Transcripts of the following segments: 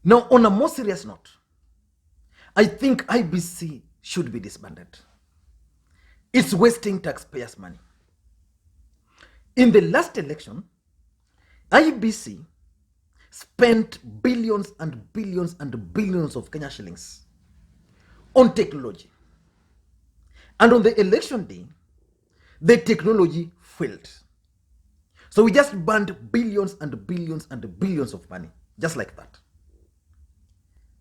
Now, on a more serious note, I think IEBC should be disbanded. It's wasting taxpayers' money. In the last election, IEBC spent billions and billions and billions of Kenya shillings on technology. And on the election day, the technology failed. So we just burned billions and billions and billions of money, just like that.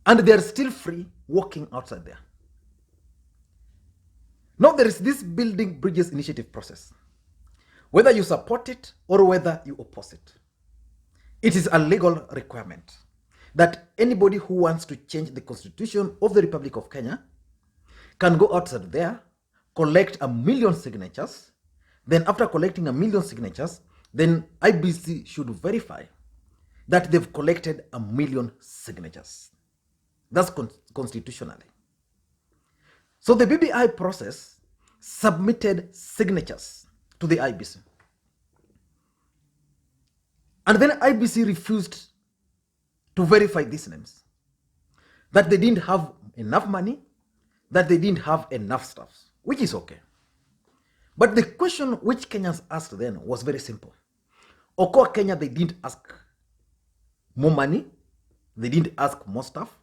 And they're still free walking outside there. Now there is this building bridges initiative process. Whether you support it or whether you oppose it, it is a legal requirement that anybody who wants to change the constitution of the Republic of Kenya can go outside there, collect 1 million signatures. Then after collecting 1 million signatures, then IEBC should verify that they've collected 1 million signatures. That's constitutionally. So the BBI process submitted signatures to the IEBC. And then IEBC refused to verify these names. That they didn't have enough money, that they didn't have enough stuff, which is okay. But the question which Kenyans asked then was very simple. Okoa Kenya, they didn't ask more money, they didn't ask more stuff.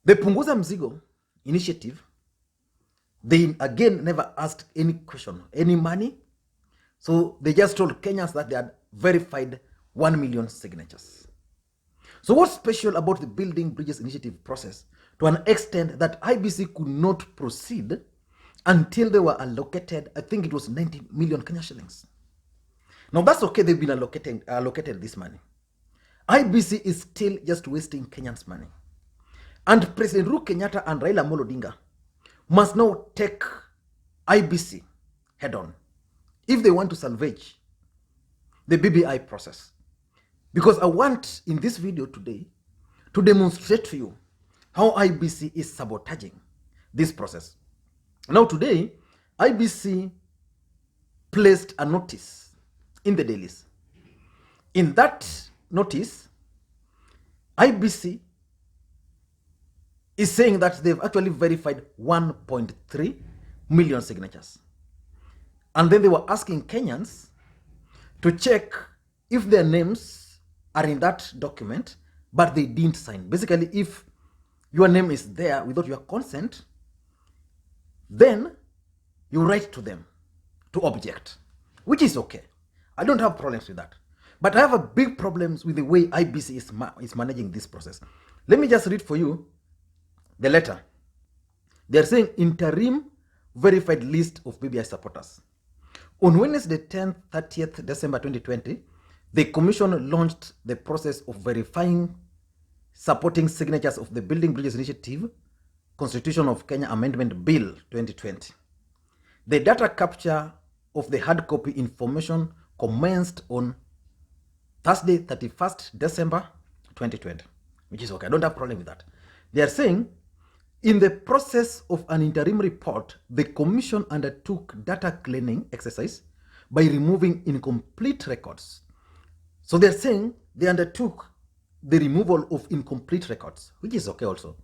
The Punguza Mzigo initiative, they again never asked any question, any money. So they just told Kenyans that they had verified 1 million signatures. So what's special about the Building Bridges Initiative process to an extent that IEBC could not proceed until they were allocated, I think it was 90 million Kenya shillings. Now that's okay, they've been allocated this money. IEBC is still just wasting Kenyans' money. And President Uhuru Kenyatta and Raila Odinga must now take IEBC head on if they want to salvage the BBI process. Because I want in this video today to demonstrate to you how IEBC is sabotaging this process. Now today, IEBC placed a notice in the dailies. In that notice, IEBC is saying that they've actually verified 1.3 million signatures. And then they were asking Kenyans to check if their names are in that document, but they didn't sign. Basically, if your name is there without your consent, then you write to them to object, which is okay. I don't have problems with that. But I have a big problems with the way IEBC is managing this process. Let me just read for you the letter. They are saying interim verified list of BBI supporters. On Wednesday, 10th, 30th December 2020, the Commission launched the process of verifying supporting signatures of the Building Bridges Initiative, Constitution of Kenya Amendment Bill 2020. The data capture of the hard copy information commenced on Thursday, 31st December 2020, which is okay. I don't have a problem with that. They are saying, in the process of an interim report, the Commission undertook data cleaning exercise by removing incomplete records. So they're saying they undertook the removal of incomplete records, which is okay also.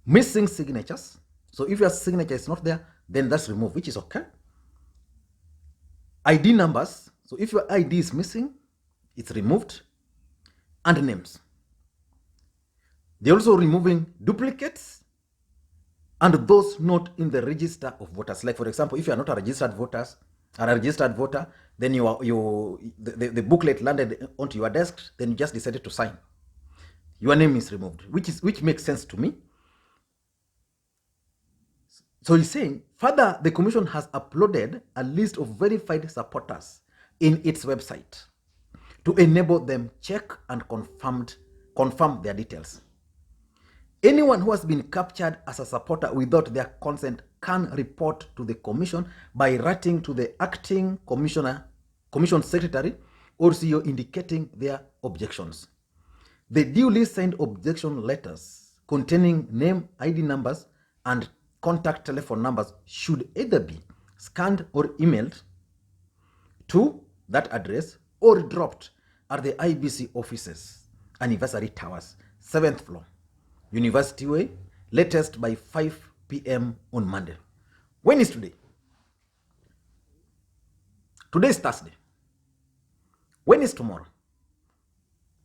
Missing signatures. So if your signature is not there, then that's removed, which is okay. ID numbers. So if your ID is missing, it's removed. And names. They're also removing duplicates and those not in the register of voters. Like, for example, if you are not a registered voter, then the booklet landed onto your desk, then you just decided to sign. Your name is removed, which makes sense to me. So he's saying, further, the Commission has uploaded a list of verified supporters in its website to enable them check and confirm their details. Anyone who has been captured as a supporter without their consent can report to the Commission by writing to the acting commission secretary or CEO indicating their objections. The duly signed objection letters containing name, ID numbers, and contact telephone numbers should either be scanned or emailed to that address or dropped are the IEBC offices, Anniversary Towers, 7th floor, University Way, latest by 5 p.m. on Monday. When is today? Today is Thursday. When is tomorrow?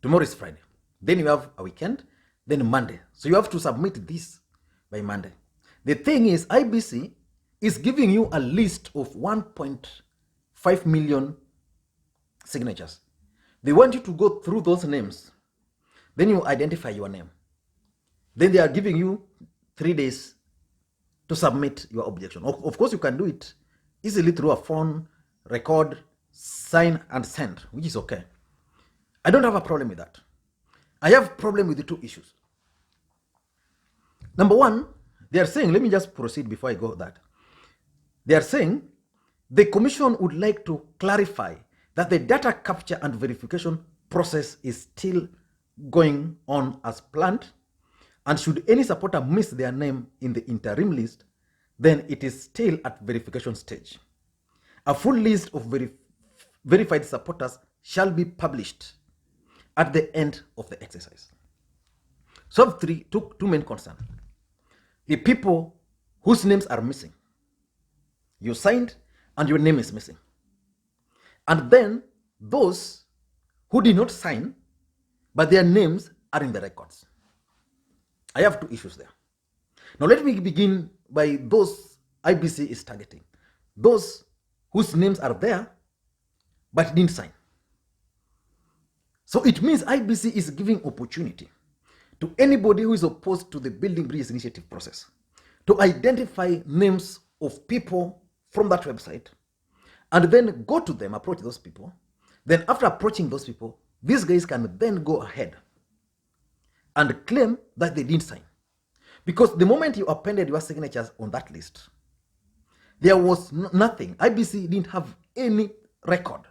Tomorrow is Friday. Then you have a weekend, then Monday. So you have to submit this by Monday. The thing is, IEBC is giving you a list of 1.5 million signatures. They want you to go through those names. Then you identify your name. Then they are giving you 3 days to submit your objection. Of course, you can do it easily through a phone, record, sign, and send, which is okay. I don't have a problem with that. I have a problem with the two issues. Number one, they are saying, let me just proceed before I go that. They are saying the commission would like to clarify that the data capture and verification process is still going on as planned, and should any supporter miss their name in the interim list, then it is still at verification stage. A full list of verified supporters shall be published at the end of the exercise. So I have two main concerns. The people whose names are missing. You signed and your name is missing. And then those who did not sign, but their names are in the records. I have two issues there. Now let me begin by those IEBC is targeting. Those whose names are there, but didn't sign. So it means IEBC is giving opportunity to anybody who is opposed to the Building Bridges Initiative process to identify names of people from that website and then go to them, approach those people. Then after approaching those people, these guys can then go ahead and claim that they didn't sign. Because the moment you appended your signatures on that list, there was nothing. IEBC didn't have any record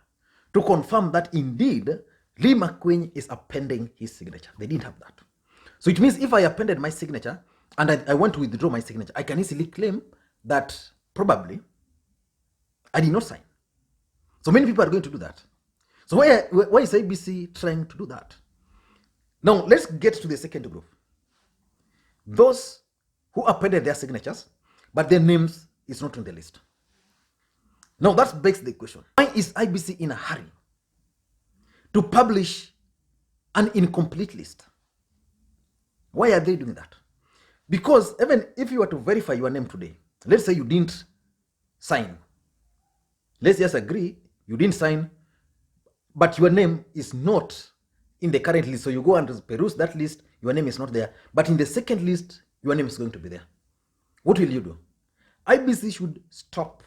to confirm that indeed Lee Makwiny is appending his signature. They didn't have that. So it means if I appended my signature and I want to withdraw my signature, I can easily claim that probably I did not sign. So many people are going to do that. So why is IEBC trying to do that? Now let's get to the second group. Those who appended their signatures, but their names is not on the list. Now that begs the question, why is IEBC in a hurry to publish an incomplete list? Why are they doing that? Because even if you were to verify your name today, let's say you didn't sign. Let's just agree you didn't sign, but your name is not in the current list. So you go and peruse that list, your name is not there. But in the second list, your name is going to be there. What will you do? IEBC should stop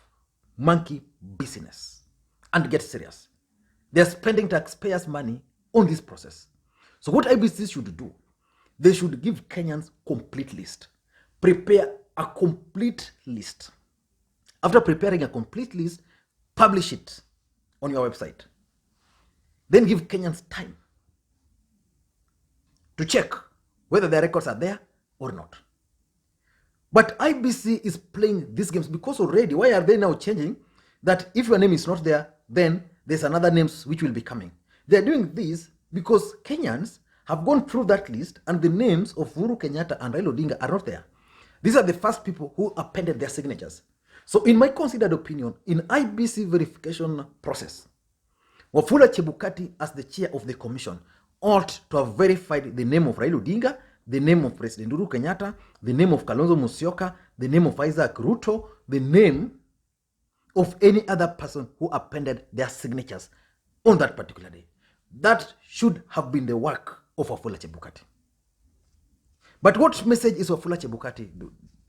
monkey business and get serious. They're spending taxpayers' money on this process. So what IEBC should do, they should give Kenyans complete list. Prepare a complete list. After preparing a complete list, publish it on your website. Then give Kenyans time to check whether their records are there or not. But IEBC is playing these games because already, why are they now changing that if your name is not there, then there's another names which will be coming? They're doing this because Kenyans have gone through that list and the names of Uhuru Kenyatta and Raila Odinga are not there. These are the first people who appended their signatures. So in my considered opinion, in IEBC verification process, Wafula Chebukati as the chair of the commission ought to have verified the name of Raila Odinga, the name of President Uhuru Kenyatta, the name of Kalonzo Musyoka, the name of Isaac Ruto, the name of any other person who appended their signatures on that particular day. That should have been the work of Wafula Chebukati. But what message is Wafula Chebukati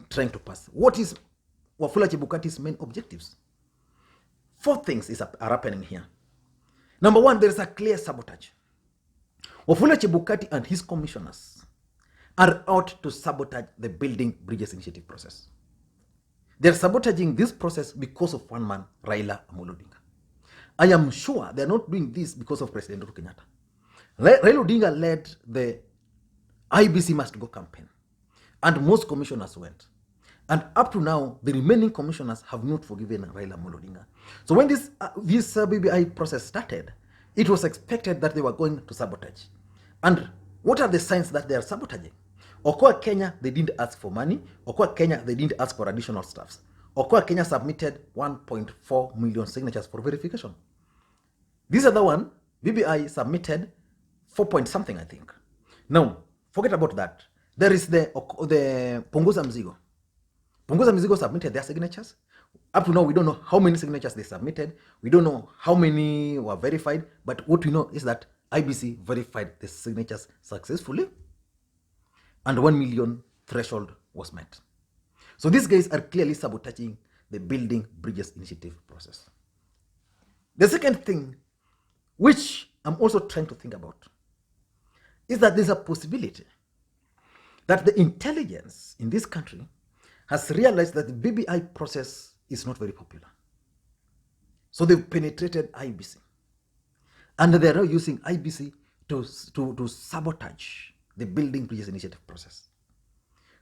trying to pass? What is Wafula Chebukati's main objectives? 4 things are happening here. Number 1, there is a clear sabotage. Wafula Chebukati and his commissioners are out to sabotage the Building Bridges Initiative process. They're sabotaging this process because of one man, Raila Odinga. I am sure they're not doing this because of President Uhuru Kenyatta. Raila Odinga led the IEBC Must Go campaign, and most commissioners went. And up to now, the remaining commissioners have not forgiven Raila Odinga. So when this BBI process started, it was expected that they were going to sabotage. And what are the signs that they are sabotaging? Okoa Kenya, they didn't ask for money. Okoa Kenya, they didn't ask for additional staffs. Okoa Kenya submitted 1.4 million signatures for verification. This other one, BBI submitted 4 point something, I think. Now, forget about that. There is the Punguza Mzigo. Punguza Mzigo submitted their signatures. Up to now, we don't know how many signatures they submitted. We don't know how many were verified. But what we know is that IEBC verified the signatures successfully, and 1 million threshold was met. So these guys are clearly sabotaging the Building Bridges Initiative process. The second thing, which I'm also trying to think about, is that there's a possibility that the intelligence in this country has realized that the BBI process is not very popular. So they've penetrated IEBC. And they're now using IEBC to sabotage the Building Bridges Initiative process.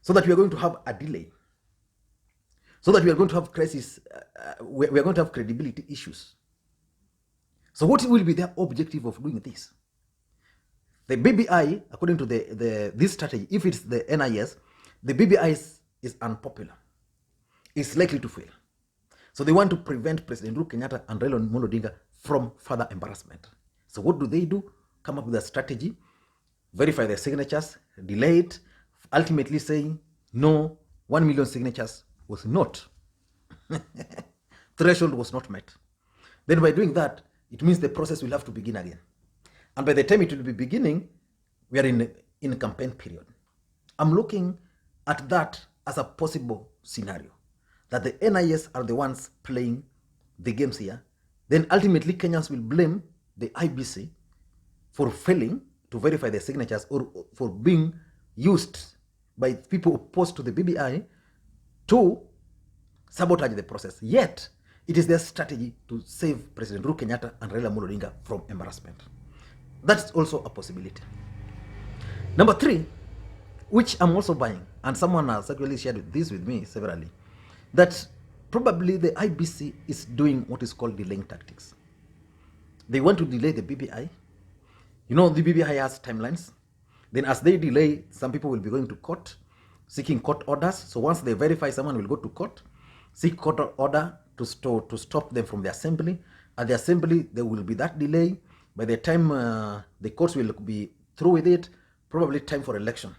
So that we are going to have a delay. So that we are going to have crisis, we are going to have credibility issues. So what will be their objective of doing this? The BBI, according to this strategy, if it's the NIS, the BBI is unpopular. It's likely to fail. So they want to prevent President Uhuru Kenyatta and Raila Odinga from further embarrassment. So what do? Come up with a strategy, verify their signatures, delay it, ultimately saying, no, 1 million signatures was not. Threshold was not met. Then by doing that, it means the process will have to begin again. And by the time it will be beginning, we are in a campaign period. I'm looking at that as a possible scenario, that the NIS are the ones playing the games here. Then ultimately Kenyans will blame the IEBC for failing to verify their signatures, or for being used by people opposed to the BBI to sabotage the process. Yet, it is their strategy to save President Uhuru Kenyatta and Raila Odinga from embarrassment. That's also a possibility. Number 3, which I'm also buying, and someone has actually shared this with me severally, that probably the IEBC is doing what is called delaying tactics. They want to delay the BBI. You know, the BBI has timelines. Then as they delay, some people will be going to court, seeking court orders. So once they verify, someone will go to court, seek court order to stop them from the assembly. At the assembly, there will be that delay. By the time the courts will be through with it, probably time for election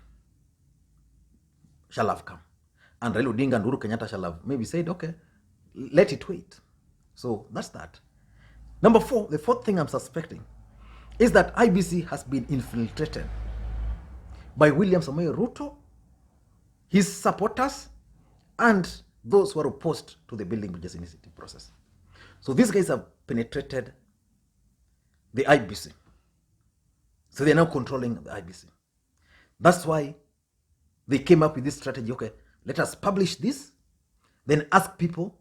shall have come. And Raila Odinga and Uhuru Kenyatta shall have maybe said, okay, let it wait. So that's that. Number 4, the fourth thing I'm suspecting is that IEBC has been infiltrated by William Samoei Ruto, his supporters, and those who are opposed to the Building Bridges Initiative process. So these guys have penetrated the IEBC. So they're now controlling the IEBC. That's why they came up with this strategy. Okay, let us publish this, then ask people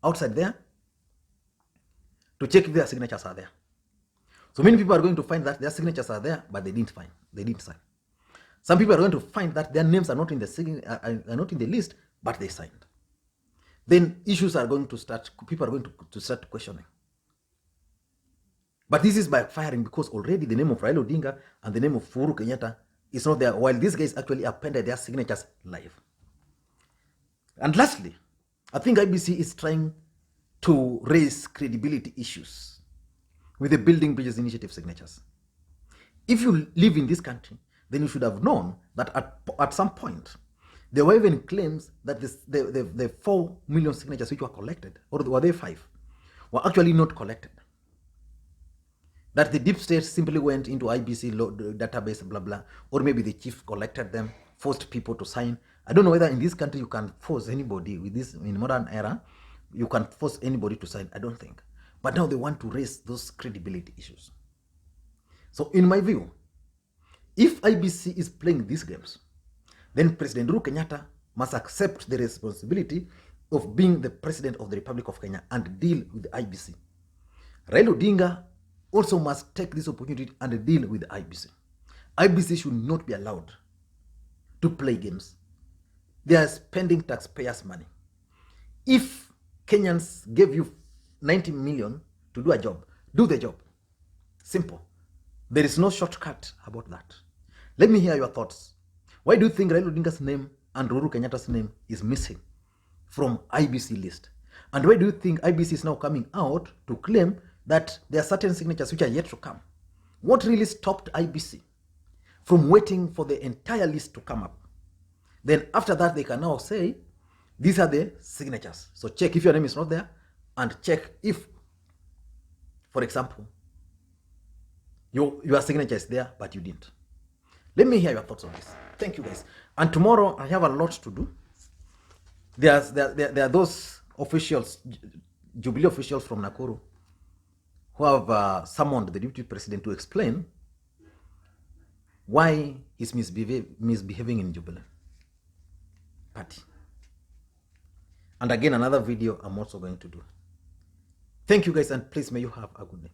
outside there to check if their signatures are there. So many people are going to find that their signatures are there, but they didn't sign. Some people are going to find that their names are not in the list, but they signed. Then issues are going to start, people are going to start questioning. But this is backfiring because already the name of Raila Odinga and the name of Uhuru Kenyatta is not there, while these guys actually appended their signatures live. And lastly, I think IEBC is trying to raise credibility issues with the Building Bridges Initiative signatures. If you live in this country, then you should have known that at some point, there were even claims that the 4 million signatures which were collected, or were they 5, were actually not collected. That the deep state simply went into IEBC database, blah, blah, or maybe the chief collected them, forced people to sign. I don't know whether in this country you can force anybody with this, in modern era, you can force anybody to sign. I don't think. But now they want to raise those credibility issues. So in my view, if IEBC is playing these games, then President Uhuru Kenyatta must accept the responsibility of being the president of the Republic of Kenya and deal with the IEBC. Raila Odinga also must take this opportunity and deal with the IEBC. IEBC should not be allowed to play games. They are spending taxpayers' money. If Kenyans gave you 90 million to do a job, do the job. Simple. There is no shortcut about that. Let me hear your thoughts. Why do you think Raila Odinga's name and Uhuru Kenyatta's name is missing from IEBC list? And why do you think IEBC is now coming out to claim that there are certain signatures which are yet to come? What really stopped IEBC from waiting for the entire list to come up? Then after that, they can now say, these are the signatures. So check if your name is not there, and check if, for example, your signature is there, but you didn't. Let me hear your thoughts on this. Thank you, guys. And tomorrow, I have a lot to do. There are those officials, Jubilee officials from Nakuru, who have summoned the deputy president to explain why he's misbehaving in Jubilee party. And again, another video I'm also going to do. Thank you, guys, and please may you have a good day.